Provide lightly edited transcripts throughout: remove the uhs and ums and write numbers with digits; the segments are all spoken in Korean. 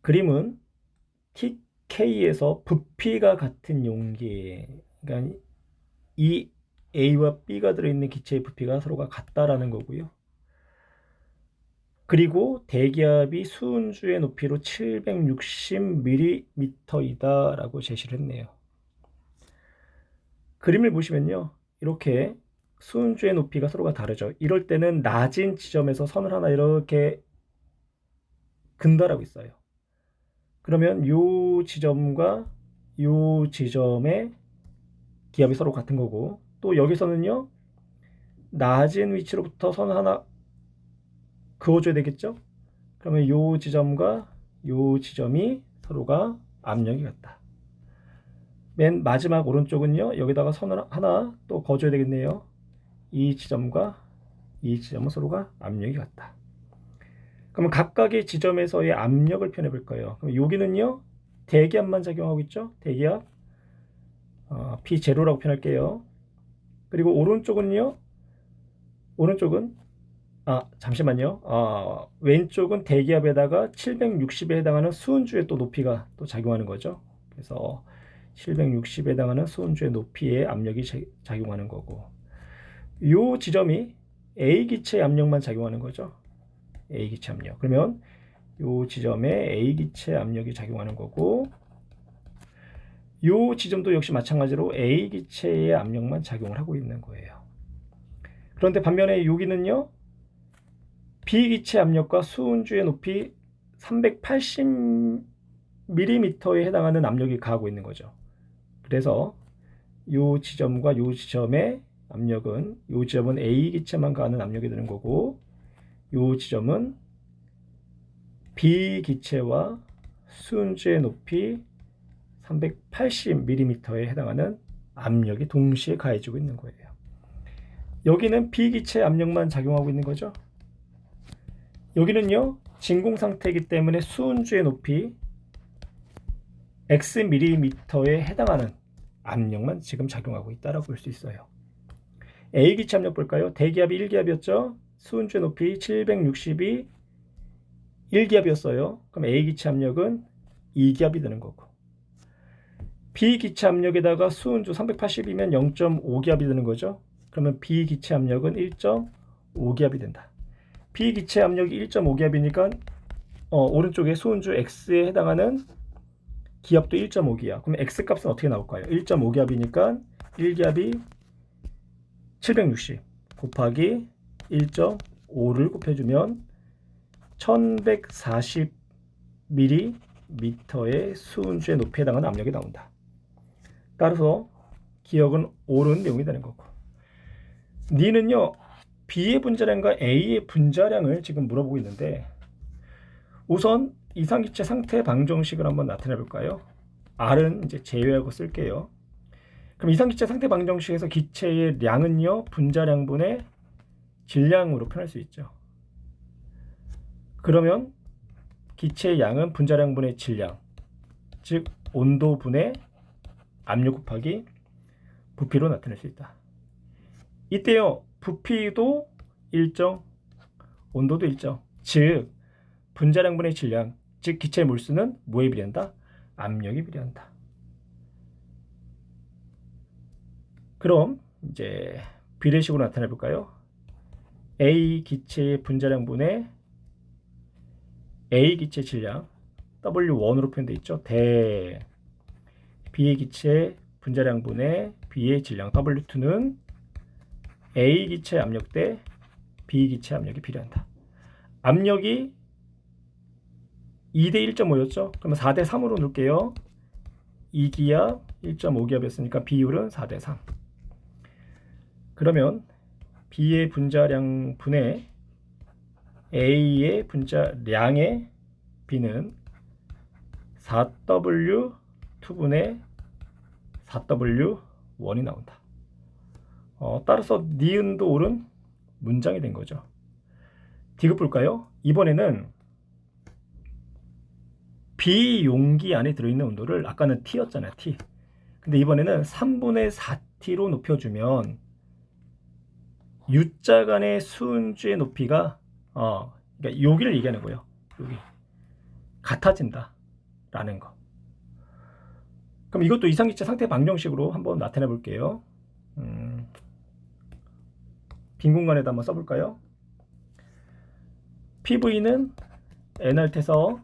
그림은 TK에서 부피가 같은 용기, 그러니까 이 A와 B가 들어있는 기체의 부피가 서로가 같다라는 거고요. 그리고 대기압이 수은주의 높이로 760mm이다 라고 제시를 했네요. 그림을 보시면요, 이렇게 수은주의 높이가 서로가 다르죠. 이럴 때는 낮은 지점에서 선을 하나 이렇게 근달하고 있어요. 그러면 이 지점과 이 지점의 기압이 서로 같은 거고, 또 여기서는요, 낮은 위치로부터 선을 하나 그어줘야 되겠죠. 그러면 이 지점과 이 지점이 서로가 압력이 같다. 맨 마지막 오른쪽은요, 여기다가 선을 하나 또 그어줘야 되겠네요. 이 지점과 이 지점은 서로가 압력이 같다. 그러면 각각의 지점에서의 압력을 표현해 볼 거예요. 그럼 여기는요, 대기압만 작용하고 있죠. 대기압 P0라고 표현할게요. 그리고 오른쪽은요, 오른쪽은 잠시만요. 왼쪽은 대기압에다가 760에 해당하는 수은주의 또 높이가 또 작용하는 거죠. 그래서 760에 해당하는 수은주의 높이의 압력이 작용하는 거고, 이 지점이 A 기체의 압력만 작용하는 거죠. A 기체 압력. 그러면 이 지점에 A 기체 압력이 작용하는 거고, 이 지점도 역시 마찬가지로 A 기체의 압력만 작용을 하고 있는 거예요. 그런데 반면에 여기는요, B 기체 압력과 수은주의 높이 380mm에 해당하는 압력이 가하고 있는 거죠. 그래서 이 지점과 이 지점의 압력은, 이 지점은 A 기체만 가하는 압력이 되는 거고, 이 지점은 B 기체와 수은주의 높이 380mm에 해당하는 압력이 동시에 가해지고 있는 거예요. 여기는 B 기체 압력만 작용하고 있는 거죠. 여기는요, 진공 상태이기 때문에 수은주의 높이 Xm에 해당하는 압력만 지금 작용하고 있다라고 볼 수 있어요. A 기체 압력 볼까요? 대기압이 1기압이었죠. 수은주의 높이 760이 1기압이었어요. 그럼 A 기체 압력은 2기압이 되는 거고, B 기체 압력에다가 수은주 380이면 0.5기압이 되는 거죠. 그러면 B 기체 압력은 1.5기압이 된다. B 기체 압력이 1.5기압이니까 오른쪽에 수은주 X에 해당하는 기압도 1.5기압. 그럼 X 값은 어떻게 나올까요? 1.5기압이니까 1기압이 760 곱하기 1.5를 곱해주면 1140mm의 수은주의 높이에 해당하는 압력이 나온다. 따라서 기억은 옳은 내용이 되는 거고, 니는요, B의 분자량과 A의 분자량을 지금 물어보고 있는데, 우선 이상기체 상태 방정식을 한번 나타내 볼까요? R은 이제 제외하고 쓸게요. 그럼 이상기체 상태 방정식에서 기체의 량은요, 분자량분의 질량으로 표현할 수 있죠. 그러면 기체의 양은 분자량분의 질량, 즉 온도분의 압력 곱하기 부피로 나타낼 수 있다. 이때요, 부피도 일정, 온도도 일정, 즉 분자량분의 질량, 즉 기체의 몰수는 뭐에 비례한다? 압력에 비례한다. 그럼 이제 비례식으로 나타내 볼까요? A 기체의 분자량분의 A 기체 질량, W1으로 표현되어 있죠. 대 B의 기체 분자량분의 B의 질량, W2는 A 기체 압력 대 B 기체 압력이 비례한다. 압력이 2대 1.5였죠. 그러면 4대 3으로 놓을게요. 2기압, 1.5기압이었으니까 비율은 4대 3. 그러면 B의 분자량 분의 A의 분자량의 B는 4W2분의 4W1이 나온다. 따라서 니은도 옳은 문장이 된 거죠. 디귿 볼까요? 이번에는 B 용기 안에 들어있는 온도를, 아까는 T였잖아요. T. 근데 이번에는 3분의 4T로 높여주면 U자 간의 수은주의 높이가 그러니까 여기를 얘기하는 거예요. 여기 같아진다. 라는 거. 그럼 이것도 이상기체 상태 방정식으로 한번 나타내 볼게요. 빈 공간에다 한번 써볼까요? PV는 nrt에서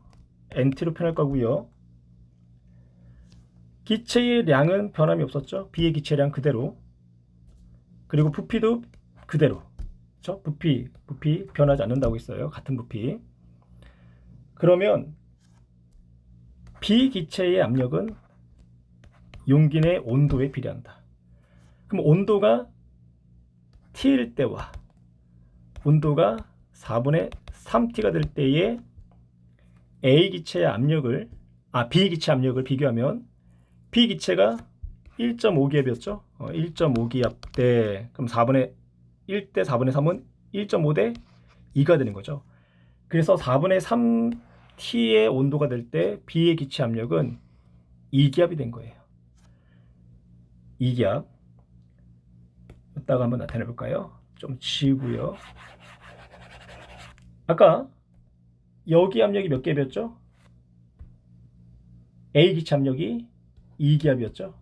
nt로 표현할 거고요. 기체의 량은 변함이 없었죠. B의 기체량 그대로. 그리고 부피도 그대로. 그렇죠? 부피 변하지 않는다고 했어요. 같은 부피. 그러면 비기체의 압력은 용기 내 온도에 비례한다. 그럼 온도가 T일 때와 온도가 4분의 3T가 될 때의 A기체의 압력을 B기체 압력을 비교하면 B기체가 1.5기압이었죠. 1.5기압 대 그럼 4분의 1 대 4분의 3은 1.5 대 2가 되는 거죠. 그래서 4분의 3T의 온도가 될 때 B의 기체 압력은 2기압이 된 거예요. 2기압. 이따가 한번 나타내 볼까요? 좀 지우고요. 아까 여기 압력이 몇 기압이었죠? A 기체 압력이 2기압이었죠.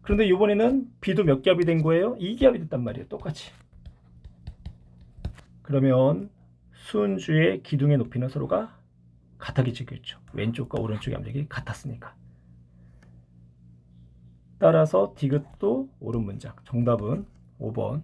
그런데 이번에는 B도 몇 기압이 된 거예요? 2기압이 됐단 말이에요. 똑같이. 그러면 수은주의 기둥의 높이는 서로가 같아지겠죠. 왼쪽과 오른쪽의 압력이 같았으니까. 따라서 디귿도 옳은 문장. 정답은 5번